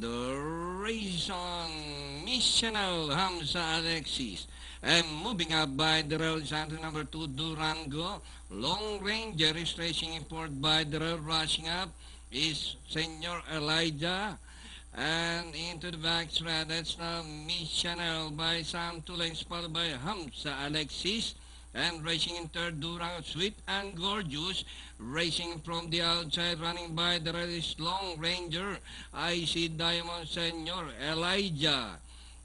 and Rayson Missional Hamza Alexis. And moving up by Darrell Santos, number 2, Durango. Long Ranger is racing in fourth by Darrell. Rushing up is Senor Elijah. And into the back straight, that's now Missional by Sam Tulens, followed by Hamza Alexis. And racing in third, Durango, Sweet and Gorgeous. Racing from the outside, running by the reddish Long Ranger. I see Diamond Senor Elijah.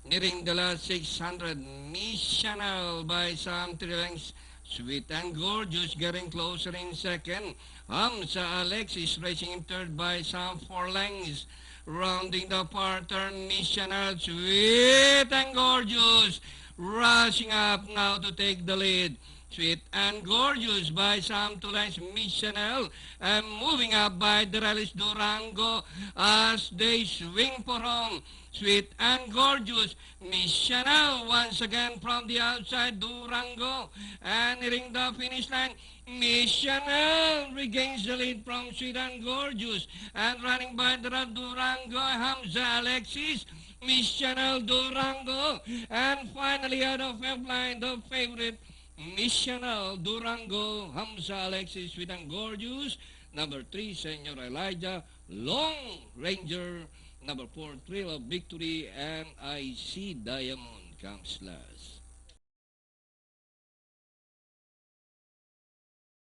Nearing the last 600, Missional by Sam Trilings. Sweet and Gorgeous getting closer in second. Hamza Alexis racing in third by Sam 4 lengths. Rounding the far turn, Missional, Sweet and Gorgeous. Rushing up now to take the lead. Sweet and Gorgeous by Sam Tulens, Missional, and moving up by Deralis Durango as they swing for home. Sweet and Gorgeous, Missional once again from the outside, Durango, and nearing the finish line, Missional regains the lead from Sweet and Gorgeous, and running by Durango, Hamza Alexis, Missional, Durango, and finally out of fifth line, the favorite, Missional, Durango, Hamza Alexis, Sweet and Gorgeous, number 3, Senor Elijah, Long Ranger, number 4, Thrill of Victory, and I See Diamond comes last.